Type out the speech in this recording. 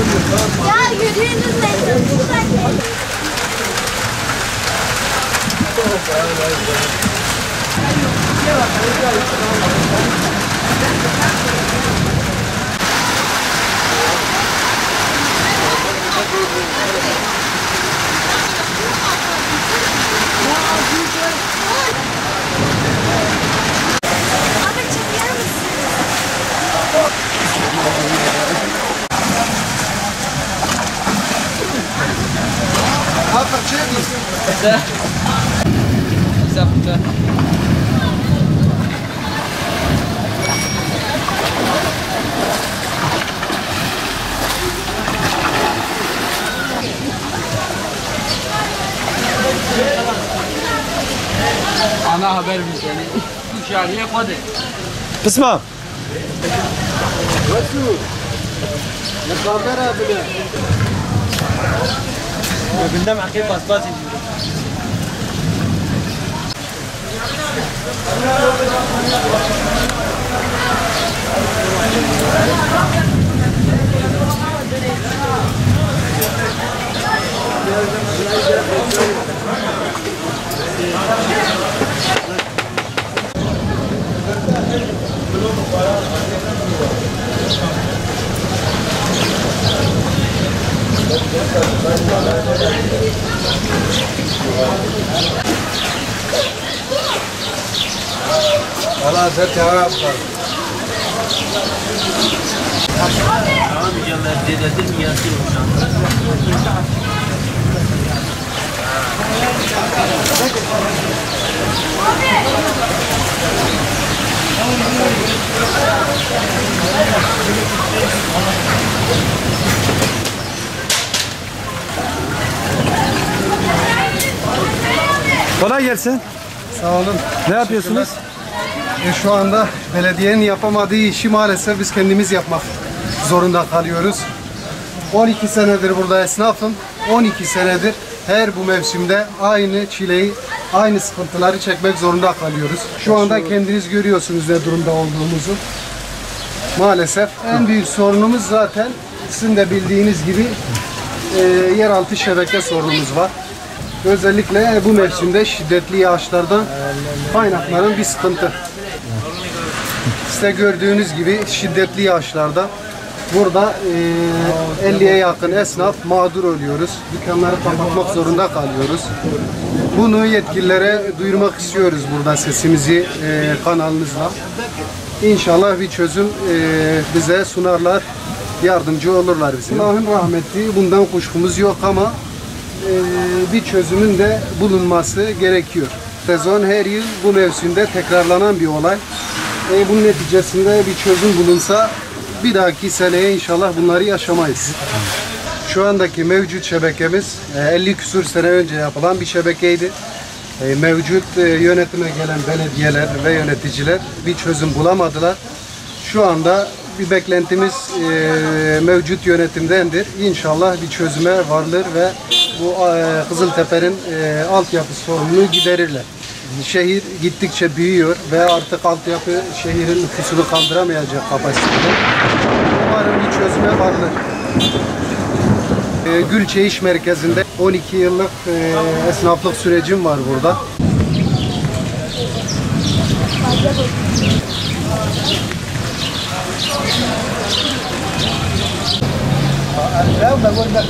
Ya yürüyünüz mecbur. Abi çeker misin? Ana haber bülteni. Dışarıya hadi. اسمع قدام عقيب باص خلاص اتها tamam mükemmel dededir mi yazıyor şu an? Kolay gelsin. Sağ olun. Ne yapıyorsunuz? Şu anda belediyenin yapamadığı işi maalesef biz kendimiz yapmak zorunda kalıyoruz. 12 senedir burada esnafım. 12 senedir her bu mevsimde aynı çileyi, aynı sıkıntıları çekmek zorunda kalıyoruz. Şu anda kendiniz görüyorsunuz ne durumda olduğumuzu. Maalesef en büyük sorunumuz zaten sizin de bildiğiniz gibi yeraltı şebeke sorunumuz var. Özellikle bu mevsimde şiddetli yağışlardan kaynaklanan bir sıkıntı. İşte gördüğünüz gibi şiddetli yağışlarda burada 50'ye yakın esnaf mağdur oluyoruz. Dükkanları kapatmak zorunda kalıyoruz. Bunu yetkililere duyurmak istiyoruz burada sesimizi kanalınızla. İnşallah bir çözüm bize sunarlar, yardımcı olurlar bize. Allah'ın rahmeti bundan kuşkumuz yok ama bir çözümün de bulunması gerekiyor. Sezon her yıl bu mevsimde tekrarlanan bir olay. Bunun neticesinde bir çözüm bulunsa bir dahaki seneye inşallah bunları yaşamayız. Şu andaki mevcut şebekemiz 50 küsur sene önce yapılan bir şebekeydi. Mevcut yönetime gelen belediyeler ve yöneticiler bir çözüm bulamadılar. Şu anda bir beklentimiz mevcut yönetimdendir. İnşallah bir çözüme varılır ve bu Kızıltepe'nin altyapı sorununu giderirler. Şehir gittikçe büyüyor ve artık altyapı şehrin nüfusunu kaldıramayacak kapasitede. Umarım bir çözüme varılır. Gülçeyiş merkezinde 12 yıllık esnaflık sürecim var burada. Ya burada